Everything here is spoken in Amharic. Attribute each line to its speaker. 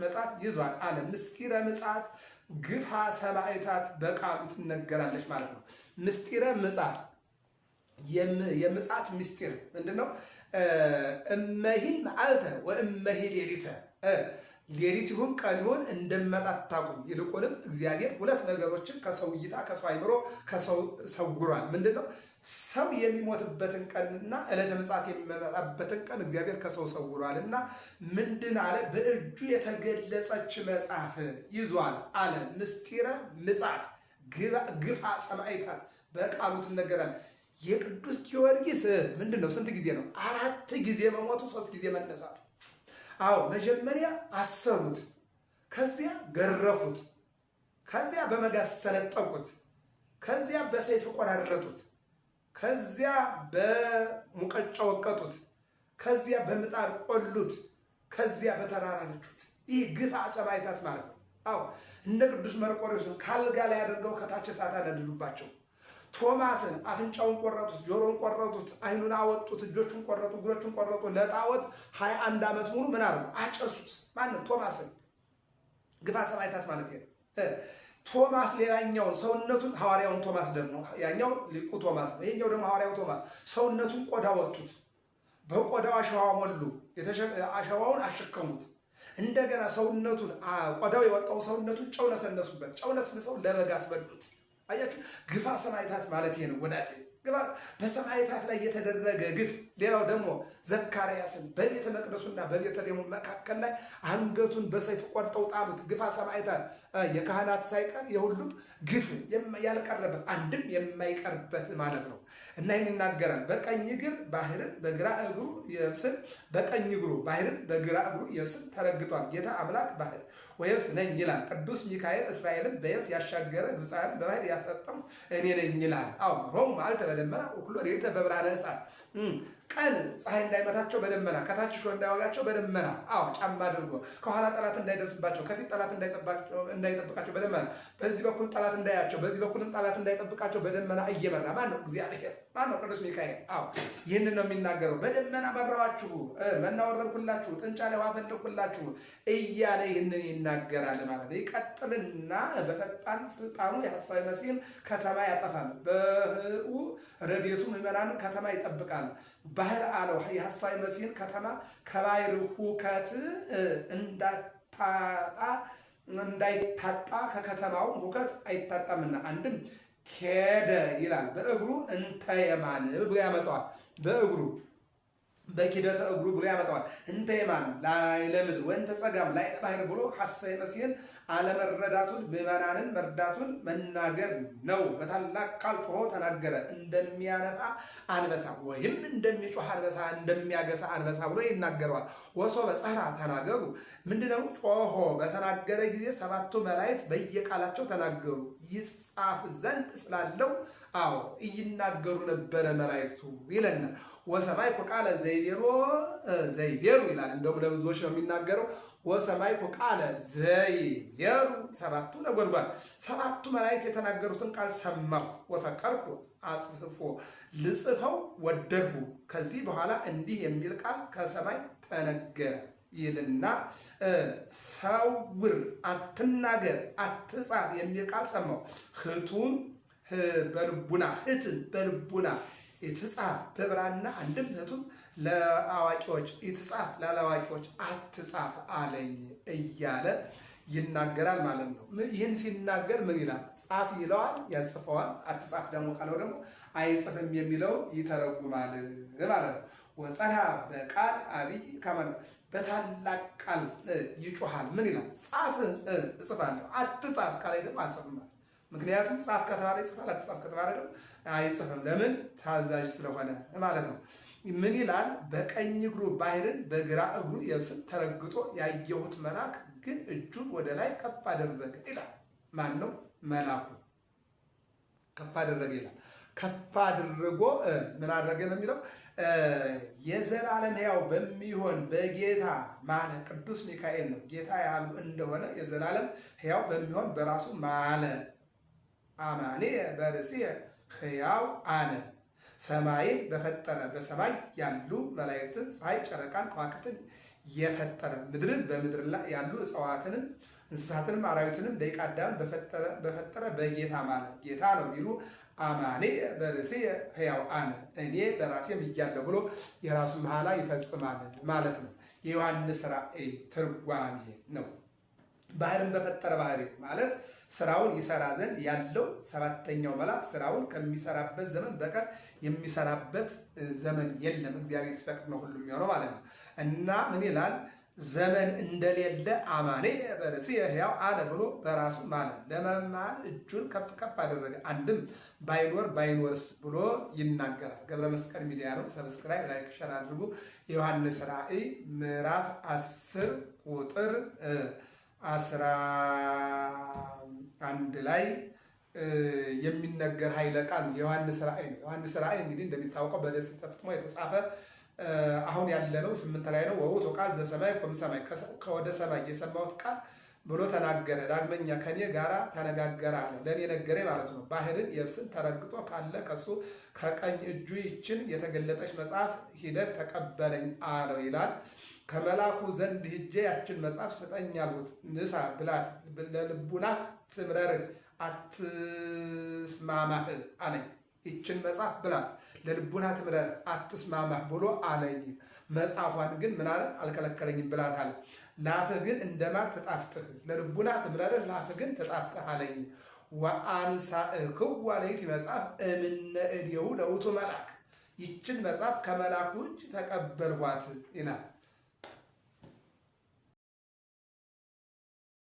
Speaker 1: መጽሐፍ ይዟል አለ። ምስጢረ ምጽአት ግፋ ሰማዕታት በቃሉ ትነገራለች ማለት ነው። ምስጢረ ምጽአት የምጽአት ምስጢር ምንድነው? እመሂ መዓልተ ወእመሂ ሌሊተ ሌሊት ይሁን ቀን ይሁን እንደመጣ አታውቁም። ይልቁንም እግዚአብሔር ሁለት ነገሮችን ከሰው እይታ ከሰው አይምሮ ከሰው ሰውሯል። ምንድነው? ሰው የሚሞትበትን ቀንና ዕለተ ምጽአት የሚመጣበትን ቀን እግዚአብሔር ከሰው ሰውሯል። እና ምንድን አለ? በእጁ የተገለጸች መጽሐፍ ይዟል አለ። ምስጢረ ምጽአት ግፋ ሰማዕታት በቃሉ ትነገራለች። የቅዱስ ጊዮርጊስ ምንድነው? ስንት ጊዜ ነው? 4 ጊዜ መሞቱ፣ 3 ጊዜ መነሳቱ። አዎ መጀመሪያ አሰሩት፣ ከዚያ ገረፉት፣ ከዚያ በመጋዝ ሰነጠቁት፣ ከዚያ በሰይፍ ቆራረጡት፣ ከዚያ በሙቀጫ ወቀጡት፣ ከዚያ በምጣድ ቆሉት፣ ከዚያ በተራራ ለጩት። ይህ ግፋ ሰማዕታት ማለት ነው። አዎ እነ ቅዱስ መርቆሬዎስን ካልጋ ላይ አድርገው ከታች እሳት አነደዱባቸው። ቶማስን አፍንጫውን ቆረጡት፣ ጆሮን ቆረጡት፣ አይኑን አወጡት፣ እጆቹን ቆረጡ፣ እግሮቹን ቆረጡ። ለጣዖት 21 ዓመት ሙሉ ምን አደረጉ? አጨሱት። ማንም ቶማስን ግፋ ሰማዕታት ማለት ነው። ቶማስ ሌላኛውን ሰውነቱን ሐዋርያውን ቶማስ ደግሞ ያኛው ሊቁ ቶማስ ነው፣ ይሄኛው ደግሞ ሐዋርያው ቶማስ ሰውነቱን ቆዳ ወጡት፣ በቆዳው አሸዋ ሞሉ፣ አሸዋውን አሸከሙት። እንደገና ሰውነቱን ቆዳው የወጣው ሰውነቱን ጨው ነሰነሱበት፣ ጨው ነስንሰው ለበግ አስበሉት። አያችሁ ግፋ ሰማዕታት ማለት ይሄ ነው ወዳጅ። ግፋ በሰማዕታት ላይ የተደረገ ግፍ። ሌላው ደግሞ ዘካርያስን በቤተ መቅደሱና በቤተ ደሙ መካከል ላይ አንገቱን በሰይፍ ቆርጠው ጣሉት። ግፋ ሰማዕታት የካህናት ሳይቀር የሁሉም ግፍ ያልቀረበት አንድም የማይቀርበት ማለት ነው። እና ይህን ይናገራል። በቀኝ እግር ባህርን በግራ እግሩ የብስን በቀኝ እግሩ ባህርን በግራ እግሩ የብስን ተረግጧል። ጌታ አምላክ ባህር ወየብስ ነኝ ይላል። ቅዱስ ሚካኤል እስራኤልን በየብስ ያሻገረ ግብፃውያን በባህር ያሰጠሙ እኔ ነኝ ይላል። አዎ ሮም መዓልተ በደመና ወኩሎ ሌሊተ በብርሃነ እሳት ቀን ፀሐይ እንዳይመታቸው በደመና ከታች ሾህ እንዳይወጋቸው በደመና አዎ ጫማ አድርጎ ከኋላ ጠላት እንዳይደርስባቸው ከፊት ጠላት እንዳይጠብቃቸው በደመና በዚህ በኩል ጠላት እንዳያቸው በዚህ በኩልም ጠላት እንዳይጠብቃቸው በደመና እየመራ ማን ነው? እግዚአብሔር። ማን ነው? ቅዱስ ሚካኤል። አዎ ይህንን ነው የሚናገረው። በደመና መራኋችሁ፣ መና ወረድኩላችሁ፣ ጥንጫ ላይ ውሃ ፈለቅኩላችሁ እያለ ይህንን ይናገራል ማለት ነው። ይቀጥልና በፈጣን ስልጣኑ የሐሳዌ መሲሕን ከተማ ያጠፋል፣ በህኡ ረድኤቱ ምዕመናንን ከተማ ይጠብቃል። ባህር አለው የሐሳዌ መሲሕን ከተማ ከባህር ሁከት እንዳይታጣ ከከተማውም ሁከት አይታጣምና። አንድም ኬደ ይላል በእግሩ እንተ የማን ብሎ ያመጣዋል። በእግሩ በኪደተ እግሩ ብሎ ያመጣዋል። እንተ የማን ላይ ለምድር ወንተ ጸጋም ላይ ባህር ብሎ ሐሳዌ መሲሕን አለመረዳቱን ምዕመናንን መርዳቱን መናገር ነው። በታላቅ ቃል ጮሆ ተናገረ። እንደሚያነፋ አንበሳ ወይም እንደሚጮህ አንበሳ እንደሚያገሳ አንበሳ ብሎ ይናገረዋል። ወሶበ ጸራ ተናገሩ። ምንድነው? ጮሆ በተናገረ ጊዜ 7ቱ መላእክት በየቃላቸው ተናገሩ። ይጻፍ ዘንድ ስላለው አዎ ይናገሩ ነበረ መላእክቱ ይለናል። ወሰማይኩ ቃለ ዘይቤሩ ይላል። እንደውም ለብዙዎች ነው የሚናገረው። ወሰማይኩ ቃለ ዘይቤሩ 7ቱ ነጎድጓድ 7ቱ መላእክት የተናገሩትን ቃል ሰማሁ። ወፈቀርኩ አጽፎ ልጽፈው ወደድሁ። ከዚህ በኋላ እንዲህ የሚል ቃል ከሰማይ ተነገረ ይልና ሰውር፣ አትናገር፣ አትጻፍ የሚል ቃል ሰማሁ። ህቱን በልቡና ህትን በልቡና ይትጻፍ በብራና አንድም ህቱም ለአዋቂዎች ይትጻፍ ላላዋቂዎች አትጻፍ አለኝ እያለ ይናገራል ማለት ነው። ይህን ሲናገር ምን ይላል? ጻፍ ይለዋል፣ ያጽፈዋል። አትጻፍ ደግሞ ካለው ደግሞ አይጽፍም የሚለው ይተረጉማል ማለት ነው። ወጸራ በቃል አብይ ከመ በታላቅ ቃል ይጮሃል። ምን ይላል? ጻፍ እጽፋለሁ፣ አትጻፍ ካላይ ደግሞ አልጽፍም። ምክንያቱም ጻፍ ከተባለ ይጽፋል፣ አትጻፍ ከተባለ ደግሞ አይጽፍም። ለምን? ታዛዥ ስለሆነ ማለት ነው። ምን ይላል? በቀኝ እግሩ ባህርን በግራ እግሩ የብስን ተረግጦ ያየሁት መልአክ ግን እጁን ወደ ላይ ከፍ አደረገ ይላል። ማን ነው? መልአኩ ከፍ አደረገ ይላል። ከፍ አድርጎ ምን አደረገ ነው የሚለው? የዘላለም ሕያው በሚሆን በጌታ ማለ። ቅዱስ ሚካኤል ነው ጌታ ያሉ እንደሆነ የዘላለም ሕያው በሚሆን በራሱ ማለ። አማኔ በርእስየ ሕያው አነ። ሰማይን በፈጠረ በሰማይ ያሉ መላእክትን ፀሐይ፣ ጨረቃን፣ ከዋክብትን የፈጠረ ምድርን በምድር ላይ ያሉ እጽዋትንም እንስሳትንም አራዊትንም ደቂቀ አዳምን በፈጠረ በጌታ ማለ። ጌታ ነው ቢሉ አማኔ በርእሴ ሕያው አነ እኔ በራሴ ምያለሁ ብሎ የራሱን መሐላ ይፈጽማል ማለት ነው። የዮሐንስ ራእይ ትርጓሜ ነው። ባህርን በፈጠረ ባህሪው ማለት ስራውን ይሰራ ዘንድ ያለው ሰባተኛው መልአክ ስራውን ከሚሰራበት ዘመን በቀር የሚሰራበት ዘመን የለም። እግዚአብሔር ሲፈቅድ ነው ሁሉም የሚሆነው ማለት ነው። እና ምን ይላል? ዘመን እንደሌለ አማኔ በርእሴ ሕያው አነ ብሎ በራሱ ማለት ለመማል እጁን ከፍ ከፍ አደረገ። አንድም ባይኖርስ ብሎ ይናገራል። ገብረ መስቀል ሚዲያ ነው። ሰብስክራይብ፣ ላይክ፣ ሸር አድርጉ። የዮሐንስ ራእይ ምዕራፍ 10 ቁጥር 11 ላይ የሚነገር ኃይለ ቃል ነው። የዮሐንስ ራእይ ነው። ዮሐንስ ራእይ እንግዲህ እንደሚታወቀው በደሴት ተፍትሞ የተጻፈ አሁን ያለነው 8 ላይ ነው። ወውቱ ቃል ዘሰማይ ቆም ሰማይ ከወደ ሰማይ የሰማሁት ቃል ብሎ ተናገረ። ዳግመኛ ከኔ ጋራ ተነጋገረ አለ። ለእኔ ነገረኝ ማለት ነው። ባህርን የብስን ተረግጦ ካለ ከሱ ከቀኝ እጁ ይችን የተገለጠች መጽሐፍ ሂደህ ተቀበለኝ አለው ይላል። ከመላኩ ዘንድ ሂጄ ያችን መጽሐፍ ስጠኝ አልሁት። ንሳ ብላት ለልቡና ትምረርህ አትስማማህ አለኝ። ይችን መጽሐፍ ብላት ለልቡና ትምረርህ አትስማማህ ብሎ አለኝ። መጽሐፏን ግን ምን አለ? አልከለከለኝም ብላት አለ። ላፍህ ግን እንደ ማር ትጣፍጥህ፣ ለልቡና ትምረርህ ላፍህ ግን ትጣፍጥህ አለኝ። ወአንሳእክዋ ለይእቲ መጽሐፍ እምነ እዴሁ ለውእቱ መልአክ፣ ይችን መጽሐፍ ከመላኩ እጅ ተቀበልኋት ይላል።